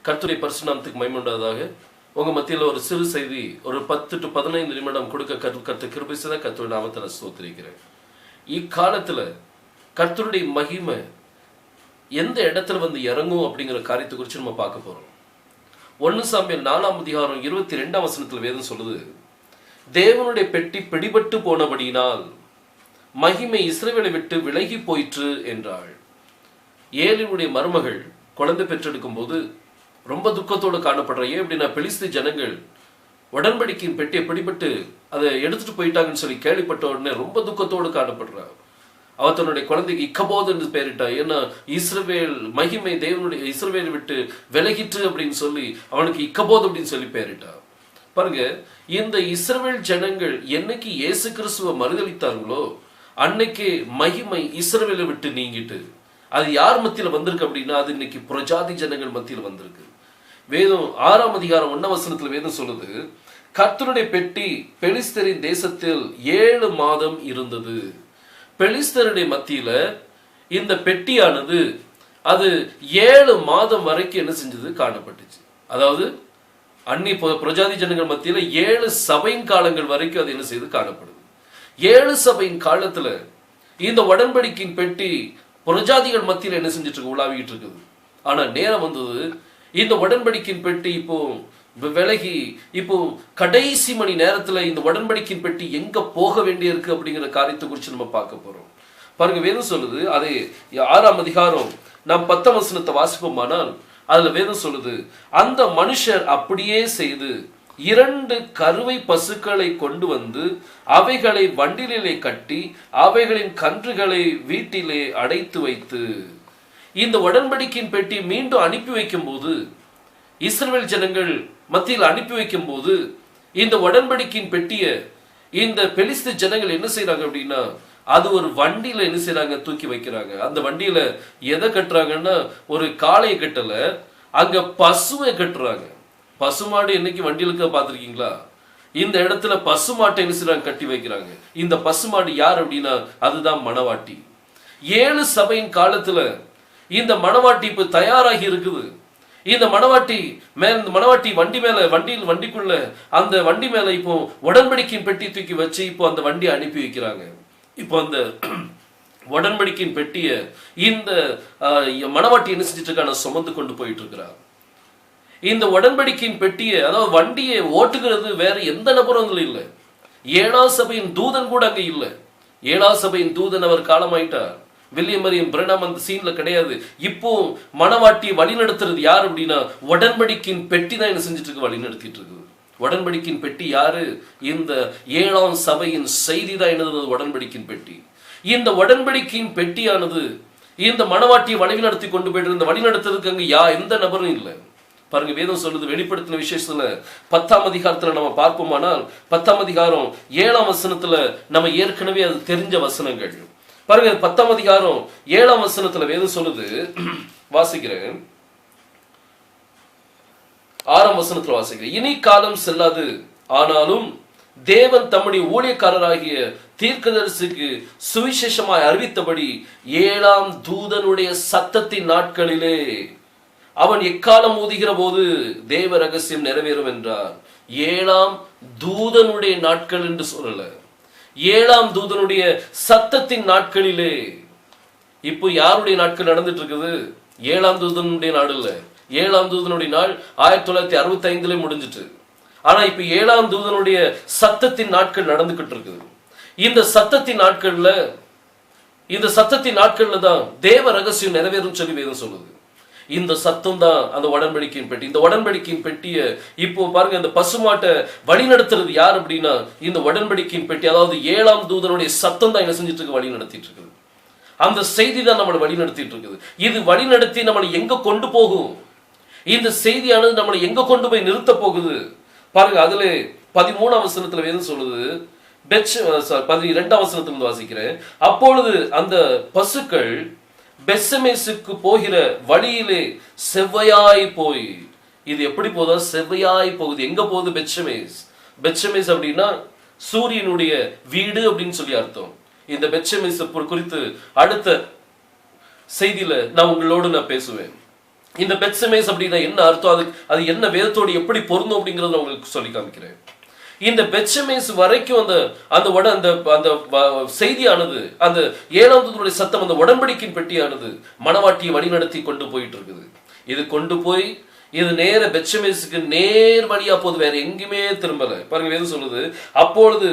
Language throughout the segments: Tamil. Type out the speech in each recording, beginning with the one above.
கர்த்தருடைய பரிசுநாமத்துக்கு மகிமை உண்டாவதாக. உங்க மத்தியில் ஒரு சிறு செய்தி, ஒரு 10 to 15 நிமிடம் கொடுக்க கர்த்தர் கிருபை செய்த கர்த்தருடைய நாமத்தை நான் ஸ்தோத்திரிக்கிறேன். இக்காலத்துல கர்த்தருடைய மகிமை எந்த இடத்துல வந்து இறங்கும் அப்படிங்கிற காரியத்தை குறித்து நம்ம பார்க்க போறோம். 1 சாமுவேல் 4ஆம் அதிகாரம் 22ஆம் வசனத்துல வேதம் சொல்லுது, தேவனுடைய பெட்டி பிடிபட்டு போனபடியினால் மகிமை இஸ்ரவேலை விட்டு விலகி போயிற்று என்றாள். ஏலினுடைய மருமகள் குழந்தை பெற்றெடுக்கும் போது ரொம்ப துக்கத்தோடு காணப்படுற. ஏன் அப்படின்னா, பெலிஸ்து ஜனங்கள் உடன்படிக்கையின் பெட்டியை பிடிபட்டு அதை எடுத்துட்டு போயிட்டாங்கன்னு சொல்லி கேள்விப்பட்ட உடனே ரொம்ப துக்கத்தோடு காணப்படுறா. அவ தன்னுடைய குழந்தைக்கு இக்கபோது என்று பெயரிட்டா. ஏன்னா இஸ்ரவேல் மகிமை தேவனுடைய இஸ்ரவேலை விட்டு விலகிற்று அப்படின்னு சொல்லி அவனுக்கு இக்கபோது அப்படின்னு சொல்லி பெயரிட்டா. பாருங்க, இந்த இஸ்ரவேல் ஜனங்கள் என்னைக்கு இயேசு கிறிஸ்துவை மறுதலித்தார்களோ அன்னைக்கு மகிமை இஸ்ரவேலை விட்டு நீங்கிட்டு. அது யார் மத்தியில வந்திருக்கு அப்படின்னா, அது இன்னைக்கு புரஜாதி ஜனங்கள் மத்தியில் வந்திருக்கு. வேதம் 6ஆம் அதிகாரம் 1ஆம் வசனத்துல வேதம் சொல்லுது, கர்த்தருடைய பெட்டி பெலிஸ்தரின் தேசத்தில் 7 மாதம் இருந்தது. பெலிஸ்தருடைய மத்தியில இந்த பெட்டியானது அது 7 மாதம் வரைக்கும் என்ன செஞ்சது, காணப்பட்டுச்சு. அதாவது அன்னி புரஜாதி ஜனங்கள் மத்தியில 7 சபையின் காலங்கள் வரைக்கும் அது என்ன செய்து காணப்படுது. 7 சபையின் காலத்துல இந்த உடன்படிக்கையின் பெட்டி புரஜாதிகள் மத்தியில் என்ன செஞ்சிட்டு இருக்கு, உலாவிட்டு இருக்குது. ஆனா நேரம் வந்தது, இந்த உடன்படிக்கையின் பெட்டி இப்போ விலகி இப்போ கடைசி மணி நேரத்துல இந்த உடன்படிக்கையின் பெட்டி எங்க போக வேண்டியிருக்கு அப்படிங்கிற காரியத்தை குறித்து நம்ம பார்க்க போறோம். பாருங்க, வேதம் சொல்லுது, அதே 6ஆம் அதிகாரம் நாம் 10ஆம் வசனத்தை வாசிப்போமானால் அதுல வேதம் சொல்லுது, அந்த மனுஷர் அப்படியே செய்து 2 கருவை பசுக்களை கொண்டு வந்து அவைகளை வண்டிலே கட்டி அவைகளின் கன்றுகளை வீட்டிலே அடைத்து வைத்து. இந்த உடன்படிக்கையின் பெட்டி மீண்டும் அனுப்பி வைக்கும் போது, இஸ்ரவேல் ஜனங்கள் மத்தியில் அனுப்பி வைக்கும் போது, இந்த உடன்படிக்கையின் பெட்டிய இந்த பெலிஸ்து ஜனங்கள் என்ன செய்யறாங்க அப்படின்னா, அது ஒரு வண்டியில என்ன செய்யறாங்க, தூக்கி வைக்கிறாங்க. அந்த வண்டியில எதை கட்டுறாங்கன்னா, ஒரு காளையை கட்டல, அங்க பசுவை கட்டுறாங்க. பசுமாடு என்னைக்கு வண்டியிலுக்க பார்த்துருக்கீங்களா? இந்த இடத்துல பசுமாட்டை என்ன செய்றாங்க, கட்டி வைக்கிறாங்க. இந்த பசுமாடு யார் அப்படின்னா, அதுதான் மணவாட்டி. 7 சபையின் காலத்துல இந்த மணவாட்டி இப்ப தயாராகி இருக்குது. இந்த மணவாட்டி வண்டிக்குள்ள அந்த வண்டி மேல இப்போ உடன்படிக்கையின் பெட்டி தூக்கி வச்சு இப்போ அந்த வண்டியை அனுப்பி வைக்கிறாங்க. இப்போ அந்த உடன்படிக்கையின் பெட்டிய இந்த மணவாட்டி என்ன செஞ்சிட்டு இருக்கான, சுமந்து கொண்டு போயிட்டு இருக்கிறார். இந்த உடன்படிக்கையின் பெட்டியை, அதாவது வண்டியை ஓட்டுகிறது வேற எந்த நபரும் இல்லை. 7ஆம் சபையின் தூதன் கூட அங்க இல்லை. 7ஆம் சபையின் தூதன் அவர் காலமாயிட்டார். வில்லியம் மரியம் பிரணாம் அந்த சீன்ல கிடையாது. இப்போ மணவாட்டி வழி நடத்துறது யார் அப்படின்னா, உடன்படிக்கையின் பெட்டி தான் என்ன செஞ்சிட்டு இருக்கு, வழி நடத்திட்டு இருக்குது. உடன்படிக்கையின் பெட்டி யாரு? இந்த 7ஆம் சபையின் செய்தி தான் என்னது, உடன்படிக்கையின் பெட்டி. இந்த உடன்படிக்கையின் பெட்டியானது இந்த மணவாட்டியை வழி நடத்தி கொண்டு போயிட்டு, இந்த வழி நடத்துறதுக்கு அங்க எந்த நபரும் இல்லை. பாருங்க, வேதம் சொல்லுது, வெளிப்படுத்தின விசேஷத்துல 10ஆம் அதிகாரத்துல நம்ம பார்ப்போமானால் 10ஆம் அதிகாரம் 7ஆம் வசனத்துல நம்ம ஏற்கனவே அது தெரிஞ்ச வசனங்கள். பாருங்க, 10ஆம் அதிகாரம் 7ஆம் வசனத்துல வேதம் சொல்லுது, வாசிக்கிறேன், 6ஆம் வசனத்துல வாசிக்கிறேன், இனி காலம் செல்லாது, ஆனாலும் தேவன் தம்முடைய ஊழியக்காரராகிய தீர்க்கதரிசிக்கு சுவிசேஷமாய் அறிவித்தபடி 7ஆம் தூதனுடைய சத்தத்தின் நாட்களிலே அவன் எக்காலம் ஊதுகிற போது தேவ ரகசியம் நிறைவேறும் என்றார். 7ஆம் தூதனுடைய நாட்கள் என்று சொல்லல, 7ஆம் தூதனுடைய சத்தத்தின் நாட்களிலே. இப்போ யாருடைய நாட்கள் நடந்துட்டு இருக்குது? 7ஆம் தூதனுடைய நாடு இல்ல. 7ஆம் தூதனுடைய நாள் 1965 முடிஞ்சிட்டு. ஆனா இப்ப 7ஆம் தூதனுடைய சத்தத்தின் நாட்கள் நடந்துகிட்டு இருக்குது. இந்த சத்தத்தின் நாட்கள்ல தான் தேவ ரகசியம் நிறைவேறும் சொல்லி வேதம் சொல்லுது. இந்த சத்தம் தான் அந்த உடன்படிக்கையின் பெட்டி. இந்த உடன்படிக்கையின் பெட்டிய இப்போ பாருங்க, இந்த பசுமாட்டை வழி நடத்துறது யார் அப்படின்னா, இந்த உடன்படிக்கையின் பெட்டி, அதாவது 7ஆம் தூதனுடைய சத்தம் தான் என்ன செஞ்சிட்டு இருக்கு, வழி நடத்திட்டு இருக்குது. அந்த செய்தி தான் நம்மளை வழி நடத்திட்டு இருக்குது. இது வழி நடத்தி நம்மளை எங்க கொண்டு போகும்? இந்த செய்தியானது நம்மளை எங்க கொண்டு போய் நிறுத்த போகுது? பாருங்க, அதுல 13ஆம் வசனத்துல வேதம் சொல்லுது, 12ஆம் வசனத்துல வாசிக்கிறேன், அப்பொழுது அந்த பசுக்கள் பெத்ஷெமெசுக்கு போகிற வழியிலே செவ்வையாய் போய். இது எப்படி போதா, செவ்வையாய் போகுது. எங்க போகுது? பெத்ஷெமெஸ் அப்படின்னா சூரியனுடைய வீடு அப்படின்னு சொல்லி அர்த்தம். இந்த பெத்ஷெமெஸ் குறித்து அடுத்த செய்தியில நான் உங்களோடு பேசுவேன். இந்த பெத்செமேஸ் அப்படின்னா என்ன அர்த்தம், அது என்ன வேதத்தோடு எப்படி பொருந்தும் அப்படிங்கறத உங்களுக்கு சொல்லி காமிக்கிறேன். இந்த பெத்செமேஸ் வரைக்கும் அந்த அந்த அந்த செய்தியானது, அந்த 7ஆம் தூதனுடைய சத்தம், அந்த உடன்படிக்கையின் பெட்டியானது மணவாட்டியை வழிநடத்தி கொண்டு போயிட்டு இருக்குது. இது கொண்டு போய் இது நேர பெத்செமேசுக்கு நேர் வழியா போகுது, வேற எங்கேயுமே திரும்பல. பாருங்க வேதம் சொல்லுது, அப்பொழுது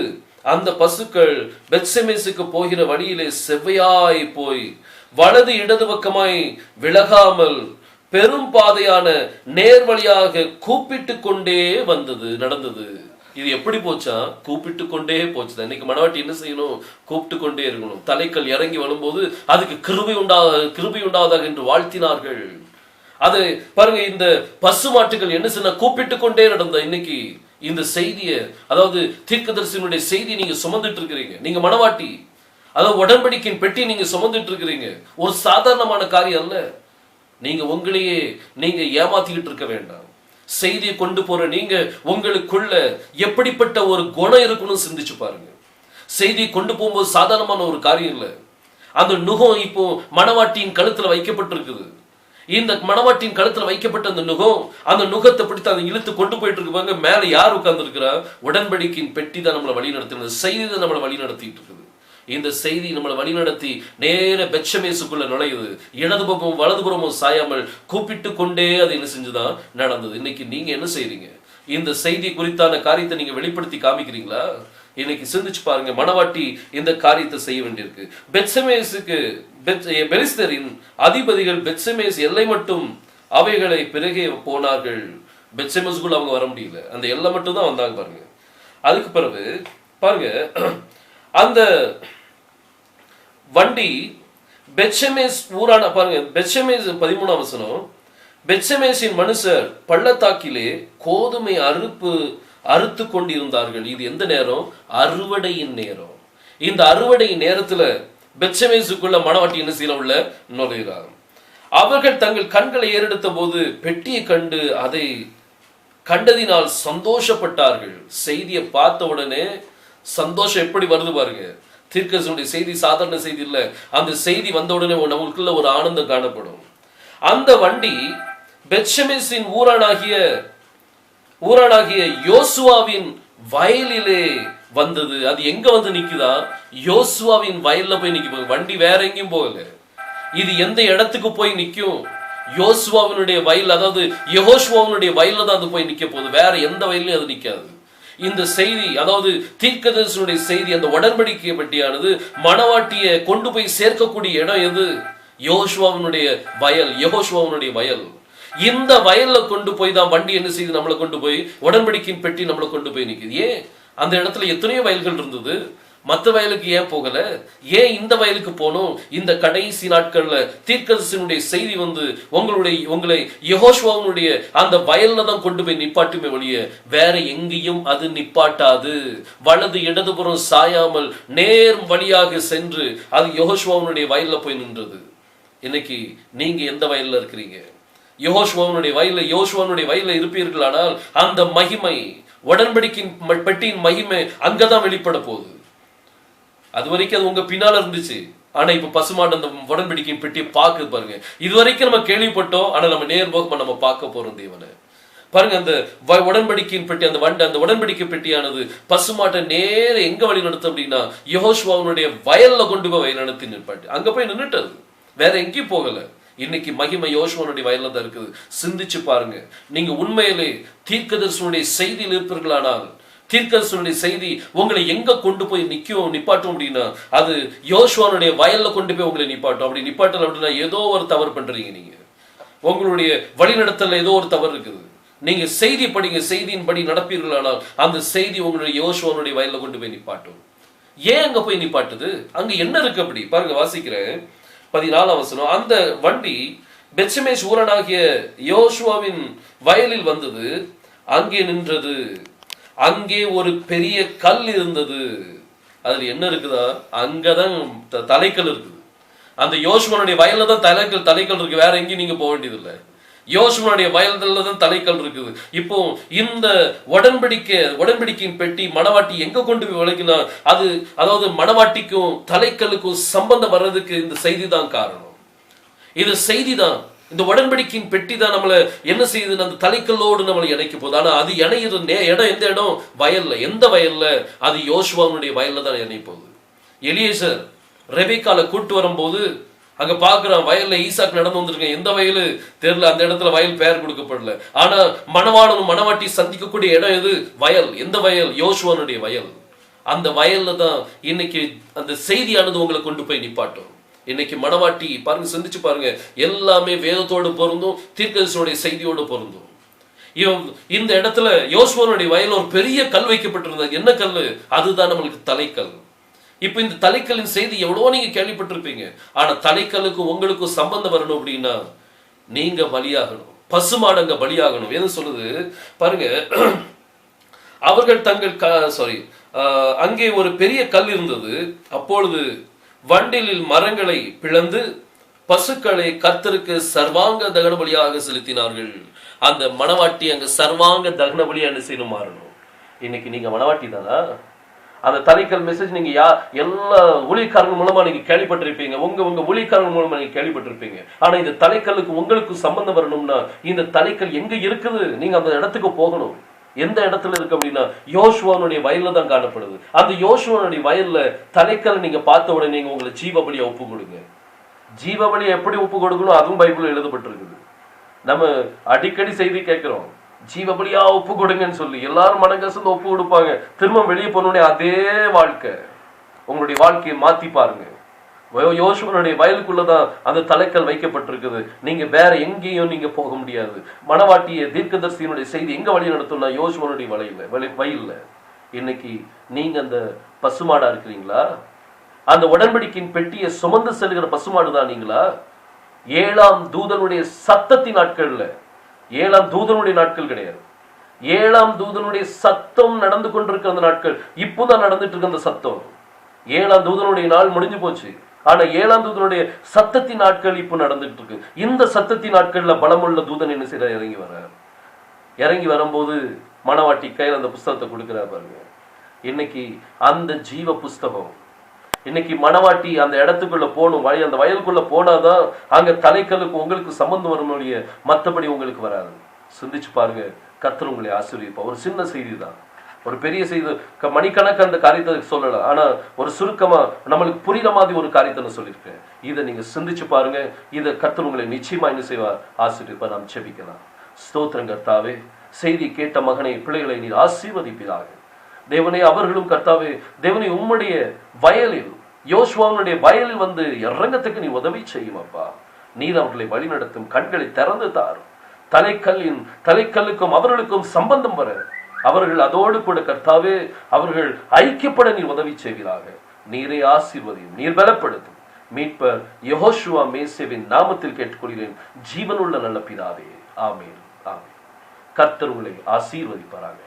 அந்த பசுக்கள் பெத்செமேசுக்கு போகிற வழியிலே செவ்வையாய் போய் வலது இடது பக்கமாய் விலகாமல் பெரும் பாதையான நேர் வழியாக கூப்பிட்டு கொண்டே நடந்தது. இது எப்படி போச்சா? கூப்பிட்டு கொண்டே போச்சு. இன்னைக்கு மணவாட்டி என்ன செய்யணும்? கூப்பிட்டு கொண்டே இருக்கணும். தலைக்கல் இறங்கி வரும்போது அதுக்கு கிருபை உண்டாவதாக என்று வாழ்த்தினார்கள். அது பாருங்க, இந்த பசு மாட்டுகள் என்ன செய்ய கூப்பிட்டு கொண்டே நடந்த இன்னைக்கு இந்த செய்தியை, அதாவது தீர்க்கதரிசியினுடைய செய்தி நீங்க சுமந்துட்டு இருக்கிறீங்க. நீங்க மணவாட்டி, அதாவது உடன்படிக்கையின் பெட்டி நீங்க சுமந்துட்டு இருக்கிறீங்க. ஒரு சாதாரணமான காரியம் அல்ல. நீங்க உங்களையே நீங்க ஏமாத்திக்கிட்டு இருக்க வேண்டாம். செய்தியை கொண்டு போற நீங்க உங்களுக்குள்ள எப்படிப்பட்ட ஒரு குணம் இருக்குன்னு சிந்திச்சு பாருங்க. செய்தியை கொண்டு போகும்போது சாதாரணமான ஒரு காரியம் இல்லை. அந்த நுகம் இப்போ மணவாட்டியின் கழுத்துல வைக்கப்பட்டிருக்குது. இந்த மணவாட்டியின் கழுத்துல வைக்கப்பட்ட அந்த நுகத்தை பிடித்து அதை இழுத்து கொண்டு போயிட்டு இருக்கு. மேல யார் உட்கார்ந்து இருக்கிறா? உடன்படிக்கையின் பெட்டி தான் நம்மளை வழி நடத்துறது. செய்தி தான் நம்மளை வழி நடத்திட்டு இருக்குது. இந்த செய்தி நம்மளை வழிநடத்தி நேர பெத்செமேசுக்குள்ள நுழையுது. இடதுபுறமும் வலதுபுறமும் சாயாமல் கூப்பிட்டு கொண்டே அதை என்ன செஞ்சுதான் நடந்தது. இன்னைக்கு நீங்க என்ன செய்றீங்க? இந்த செய்தி குறித்தான காரியத்தை நீங்க வெளிப்படுத்தி காமிக்கிறீங்களா? இன்னைக்கு சிந்திச்சு பாருங்க. மணவாட்டி இந்த காரியத்தை செய்ய வேண்டியிருக்கு. பெத்செமேசுக்கு பெலிஸ்தரின் அதிபதிகள் பெத்செமேஸ் எல்லை மட்டும் அவைகளை பிறகே போனார்கள். பெத்செமேசுக்குள்ள அவங்க வர முடியல, அந்த எல்லை மட்டும் தான் வந்தாங்க பாருங்க. அதுக்கு பிறகு பாருங்க, அந்த வண்டி பெத்செமேஸ் ஊரான பாருங்க, பெத்செமேஸ் 13ஆம் வசனம், பெத்செமேசின் மனுஷர் பள்ளத்தாக்கிலே கோதுமை அறுத்து கொண்டிருந்தார்கள். இது எந்த நேரம்? அறுவடையின் நேரம். இந்த அறுவடையின் நேரத்துல பெத்செமேசுக்குள்ள மணவாட்டி என்ன செய்யல உள்ள நுழைகிறார். அவர்கள் தங்கள் கண்களை ஏறெடுத்த போது பெட்டியை கண்டு அதை கண்டதினால் சந்தோஷப்பட்டார்கள். செய்தியை பார்த்த உடனே சந்தோஷம் எப்படி வருது பாருங்க. தீர்க்கதரிசியுடைய செய்தி சாதாரண செய்தி இல்ல. அந்த செய்தி வந்த உடனே நமக்குள்ள ஒரு ஆனந்தம் காணப்படும். அந்த வண்டி பெத்செமேசின் ஊரானாகிய யோசுவாவின் வயலிலே வந்தது. அது எங்க வந்து நிக்குதா? யோசுவாவின் வயல்ல போய் நிக்க. வண்டி வேற எங்கேயும் போகல. இது எந்த இடத்துக்கு போய் நிக்கும்? யோசுவாவினுடைய வயல், அதாவது யெகோஷுவாவினுடைய வயல்ல தான் அது போய் நிக்க போகுது. வேற எந்த வயல்லையும் அது நிக்காது. இந்த செய்தி, அதாவது தீர்க்கதரிசியுடைய செய்தி, அந்த உடன்படிக்கை பெட்டியானது மணவாட்டியை கொண்டு போய் சேர்க்கக்கூடிய இடம் எது? யெகோஷுவாவினுடைய வயல். இந்த வயல்ல கொண்டு போய் தான் வண்டி என்ன செய்து நம்மளை கொண்டு போய் உடன்படிக்கையின் பெட்டி நம்மளை கொண்டு போய் நிக்குது. ஏன்? அந்த இடத்துல எத்தனையோ வயல்கள் இருந்தது. மற்ற வயலுக்கு ஏன் போகல? ஏன் இந்த வயலுக்கு போனோம்? இந்த கடைசி நாட்கள்ல தீர்க்கதரிசியினுடைய செய்தி வந்து உங்களை யெகோஷுவாவினுடைய அந்த வயல்ல தான் கொண்டு போய் நிப்பாட்டுமே ஒழிய வேற எங்கேயும் அது நிப்பாட்டாது. வலது இடதுபுறம் சாயாமல் நேர் வழியாக சென்று அது யெகோஷுவாவினுடைய வயல்ல போய் நின்றது. இன்னைக்கு நீங்க எந்த வயல்ல இருக்கிறீங்க? யெகோஷுவாவினுடைய வயல்ல இருப்பீர்களானால் அந்த மகிமை, உடன்படிக்கையின் பெட்டியின் மகிமை அங்கதான் வெளிப்பட போகுது. அது வரைக்கும் அது உங்க பின்னால இருந்துச்சு. ஆனா இப்ப பசுமாடு அந்த உடன்படிக்கையின் பெட்டியை பார்க்குது பாருங்க. இது வரைக்கும் நம்ம கேள்விப்பட்டோம், ஆனா நம்ம நேர்முகமா நம்ம பார்க்க போறோம் தேவனை. பாருங்க, அந்த உடன்படிக்கையின் பெட்டி, அந்த உடன்படிக்கை பெட்டியானது பசுமாட்டை நேர எங்க வழி நடத்தும் அப்படின்னா யெகோஷுவாவினுடைய வயல்ல கொண்டு போய் வழி நடத்தி நிற்பாட்டு. அங்க போய் நின்றுட்டது, வேற எங்கேயும் போகல. இன்னைக்கு மகிமை யோசுவாவுடைய வயல்ல தான் இருக்குது. சிந்திச்சு பாருங்க. நீங்க உண்மையிலே தீர்க்கதரிசியுடைய செய்தியில் இருப்பீர்களானால், தீர்க்கதரிசியுடைய செய்தி உங்களை எங்க கொண்டு போய் நிப்பாட்டும் அப்படின்னா அது யோசுவாவுடைய வயல்ல கொண்டு போய் உங்களை நிப்பாட்டும். அப்படி நிப்பாட்டல் அப்படின்னா ஏதோ ஒரு தவறு பண்றீங்க. நீங்க உங்களுடைய வழிநடத்தல ஏதோ ஒரு தவறு இருக்குது. நீங்க செய்தி படிங்க, செய்தியின் படி நடப்பீர்களானால் அந்த செய்தி உங்களுடைய யோசுவாவுடைய வயல்ல கொண்டு போய் நிப்பாட்டும். ஏன் அங்க போய் நிப்பாட்டுது? அங்க என்ன இருக்கு? அப்படி பாருங்க, வாசிக்கிறேன் 14ஆம் வசனம். அந்த வண்டி பெத்செமேஸ் ஊரனாகிய யோசுவாவின் வயலில் வந்தது, அங்கே நின்றது. அங்கே ஒரு பெரிய கல் இருந்தது. அதுல என்ன இருக்குதா? அங்கதான் தலைக்கல் இருக்குது. அந்த யோசுவனுடைய வயல்ல தான் தலைக்கல் இருக்கு. வேற எங்கேயும் நீங்க போக வேண்டியதில்லை. யோசுவனுடைய வயல்ல தான் தலைக்கல் இருக்குது. இப்போ இந்த உடன்படிக்கையின் பெட்டி மணவாட்டி எங்க கொண்டு போய் விளக்கினா அது, அதாவது மணவாட்டிக்கும் தலைக்கல்லுக்கும் சம்பந்தம் வர்றதுக்கு இந்த செய்தி தான் காரணம். இது செய்தி தான். இந்த உடன்படிக்கையின் பெட்டி தான் நம்மளை என்ன செய்யுது, அந்த தலைக்கல்லோடு நம்மளை இணைக்க போகுது. ஆனா அது இணையிற இடம் எந்த இடம்? வயல்ல. எந்த வயல்ல? அது யோசுவாவுடைய வயல்ல தான் இணைய போகுது. எலியேசர் ரெபெக்கால கூட்டு வரும்போது அங்க பாக்குறான், வயல்ல ஈசாக்கு நடந்து வந்திருக்கேன். எந்த வயலு தெரியல, அந்த இடத்துல வயல் பெயர் கொடுக்கப்படல. ஆனா மணவாளனும் மணவாட்டி சந்திக்கக்கூடிய இடம் எது? வயல். எந்த வயல்? யோசுவானுடைய வயல். அந்த வயல்ல தான் இன்னைக்கு அந்த செய்தியானது உங்களை கொண்டு போய் நிப்பாட்டும். இன்னைக்கு மணவாட்டி பாருங்க, சிந்திச்சு பாருங்க, எல்லாமே வேதத்தோடு பொருந்தும், தீர்க்கதரிசியுடைய செய்தியோடு பொருந்தும். இந்த இடத்துல யோசுவானுடைய வயல் ஒரு பெரிய கல் வைக்கப்பட்டிருந்தது. என்ன கல்? அதுதான் நம்மளுக்கு தலைக்கல். இப்ப இந்த தலைக்கல்லின் செய்தி எவ்வளவோ நீங்க கேள்விப்பட்டிருப்பீங்க. ஆனா தலைக்கல்லுக்கும் உங்களுக்கும் சம்பந்தம் வரணும் அப்படின்னா நீங்க பலியாகணும். பசுமாடங்க பலியாகணும். எது சொல்லுது பாருங்க, அவர்கள் தங்கள் அங்கே ஒரு பெரிய கல் இருந்தது. அப்பொழுது வண்டிலில் மரங்களை பிளந்து பசுக்களை கர்த்தருக்கு சர்வாங்க தகன பலியாக செலுத்தினார்கள். அந்த மணவாட்டி அங்க சர்வாங்க தகன பலியா என்ன செய்யணும்? மாறணும். இன்னைக்கு நீங்க மணவாட்டி தானா? அந்த தலைக்கல் மெசேஜ் நீங்க எல்லா ஊழியக்காரங்க மூலமா நீங்க கேள்விப்பட்டிருப்பீங்க. உங்க ஊழியக்காரங்க மூலமா நீங்க கேள்விப்பட்டிருப்பீங்க. ஆனா இந்த தலைக்கல்லுக்கு உங்களுக்கு சம்பந்தம் வரணும்னா இந்த தலைக்கல் எங்க இருக்குது? நீங்க அந்த இடத்துக்கு போகணும். எந்த இடத்துல இருக்கு அப்படின்னா யோசுவானுடைய வயல்ல தான் காணப்படுது. அந்த யோசுவானுடைய வயல்ல தலைக்கல் நீங்க பார்த்த உடனே நீங்க உங்களை ஜீவபலியா ஒப்பு கொடுங்க. ஜீவபலியா எப்படி ஒப்பு கொடுக்கணும் அதுவும் பைபிள்ல எழுதப்பட்டிருக்குது. நம்ம அடிக்கடி செய்தி கேட்கிறோம், ஜீவபலியா ஒப்பு கொடுங்கன்னு சொல்லி. எல்லாரும் மனங்கசந்து ஒப்பு கொடுப்பாங்க. திரும்ப வெளியே போனோடனே அதே வாழ்க்கை. உங்களுடைய வாழ்க்கையை மாத்தி பாருங்க. யோசுவனுடைய வயலுக்குள்ளதான் அந்த தலைக்கல் வைக்கப்பட்டிருக்குது. நீங்க வேற எங்கேயும் நீங்க போக முடியாது. மணவாட்டிய தீர்க்கதரிசியினுடைய செய்தி எங்க வழி நடத்தும்னா யோசுவனுடைய வயல்ல. இன்னைக்கு நீங்க அந்த பசுமாடா இருக்கிறீங்களா? அந்த உடன்படிக்கையின் பெட்டியை சுமந்து செல்கிற பசுமாடுதான் நீங்களா? 7ஆம் தூதனுடைய சத்தத்தின் நாட்கள்ல, 7ஆம் தூதனுடைய நாட்கள் கிடையாது, 7ஆம் தூதனுடைய சத்தம் நடந்து கொண்டிருக்கிற அந்த நாட்கள். இப்போதான் நடந்துட்டு இருக்க அந்த சத்தம். 7ஆம் தூதனுடைய நாள் முடிஞ்சு போச்சு. ஆனா 7ஆம் தூதனுடைய சத்தத்தின் நாட்கள் இப்ப நடந்துட்டு இருக்கு. இந்த சத்தத்தின் நாட்கள்ல பலமுள்ள தூதன் என்ன செய்ய இறங்கி வரும்போது மணவாட்டி கையில் அந்த புஸ்தகத்தை கொடுக்கிறா பாருங்க. இன்னைக்கு அந்த ஜீவ புஸ்தகம், இன்னைக்கு மணவாட்டி அந்த இடத்துக்குள்ள போகணும். அந்த வயலுக்குள்ள போனாதான் அங்க தலைக்கல்லுக்கு உங்களுக்கு சம்பந்தம் வரணும். மற்றபடி உங்களுக்கு வராது. சிந்திச்சு பாருங்க. கர்த்தர் உங்களை ஆசீர்வதிப்பார். ஒரு சின்ன செய்தி தான், ஒரு பெரிய செய்தி. மணிக்கணக்கு அந்த காரியத்தை சொல்லலாம். ஆனா ஒரு சுருக்கமா நம்மளுக்கு புரியுற மாதிரி ஒரு காரியத்தை நான் சொல்லியிருக்கேன். இதை நீங்க சிந்திச்சு பாருங்க. இதை கர்த்தர் உங்களை நிச்சயமா என்ன செய்வார்? ஆசீர்வதிப்பார். நாம் ஜெபிக்கலாம். ஸ்தோத்திரம் கர்த்தாவே, செய்தி கேட்ட மகனை பிள்ளைகளை நீர் ஆசீர்வதிப்பீராக. தேவனே, அவர்களும் கர்த்தாவே, தேவனே உம்முடைய வயலில், யோசுவாவுடைய வயலில் வந்து இறங்கத்துக்கு நீ உதவி செய்யும் அப்பா. நீர் அவர்களை வழி நடத்தும். கண்களை திறந்து தாரும். தலைக்கல்லுக்கும் அவர்களுக்கும் சம்பந்தம் வர அவர்கள் அதோடு கூட கர்த்தாவே அவர்கள் ஐக்கியப்பட நீர் உதவி செய்வீராக. நீரை ஆசீர்வதியும், நீர் பலப்படுத்தும். மீட்பர் யெகோஷுவா மேசேவின் நாமத்தில் கேட்டுக்கொள்கிறேன், ஜீவனுள்ள நல்ல பிதாவே. ஆமென். ஆமென். கர்த்தர் உங்களை ஆசீர்வதிப்பாராக.